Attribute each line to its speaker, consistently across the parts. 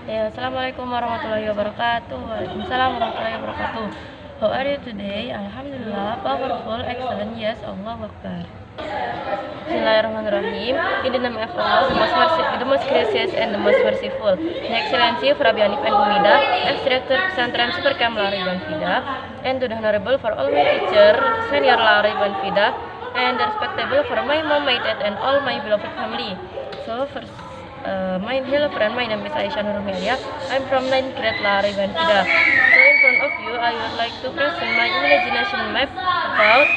Speaker 1: Ya, Assalamualaikum warahmatullahi wabarakatuh. Waalaikumsalam warahmatullahi wabarakatuh. How are you today? Alhamdulillah, powerful, excellent, yes, Allahu Akbar. Bismillahirrahmanirrahim. In the name of Allah, the most gracious and the most merciful. The Excellency of Rabbi Hanif and Umida, ex-director Pesantren Super Camp Lari Banfida, and to the honorable for all my teacher, senior Lari Banfida, and the respectable for my mom, my dad, and all my beloved family. So first, my hello friend, my name is Aisyah Nurmelia. I'm from 9th grade Lari Banfida. So in front of you, I would like to present my imagination map about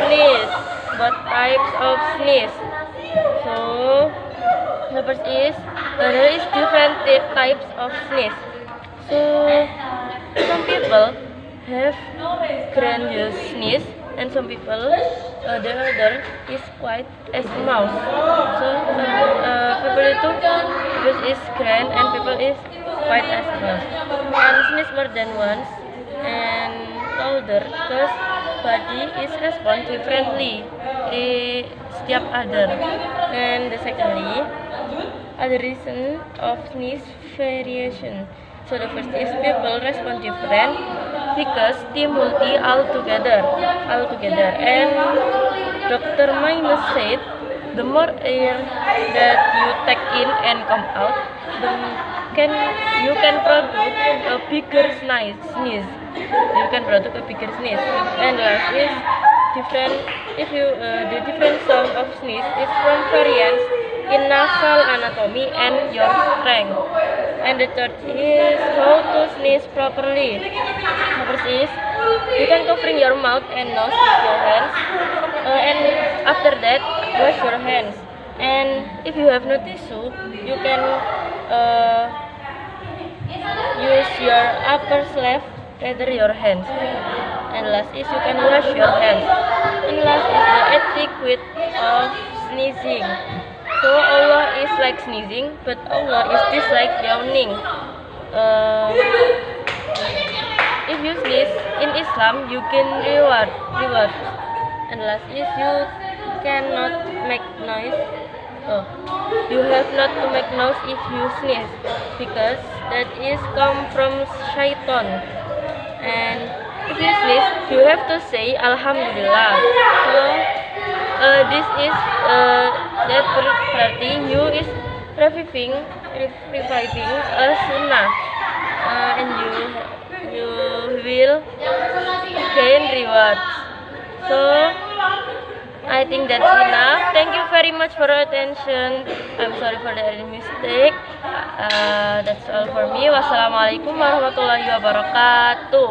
Speaker 1: sneeze. What types of sneeze? So the first is there is different types of sneeze. So some people have grandiose sneeze, and some people the other is quite as mouse. So people itu is grand and people is quite as mouse. And sneeze more than once and louder because body is respond differently di setiap other. And the secondly, other reason of sneeze variation. So the first is people respond different because stimuli altogether. And Dr. Minus said the more air that you take in and come out, you can produce a bigger sneeze. You can produce a bigger sneeze. And last is different. If you the different sound of sneeze is from variance in nasal anatomy and your strength. And the third is how to sneeze properly. The first is you can covering your mouth and nose with your hands, and after that wash your hands. And if you have no tissue, you can use your upper sleeve rather your hands. And last is you can wash your hands. And last is the etiquette of sneezing. So Allah is like sneezing, but Allah is dislike yawning. If you sneeze in Islam, you can reward. And last is you cannot make noise. You have not to make noise if you sneeze, because that is come from shaitan. And if you sneeze, you have to say Alhamdulillah. So this is that berarti you is reviving a sunnah, and you will gain rewards. So I think that's enough. Thank you very much for your attention. I'm sorry for the any mistake. That's all for me. Wassalamualaikum warahmatullahi wabarakatuh.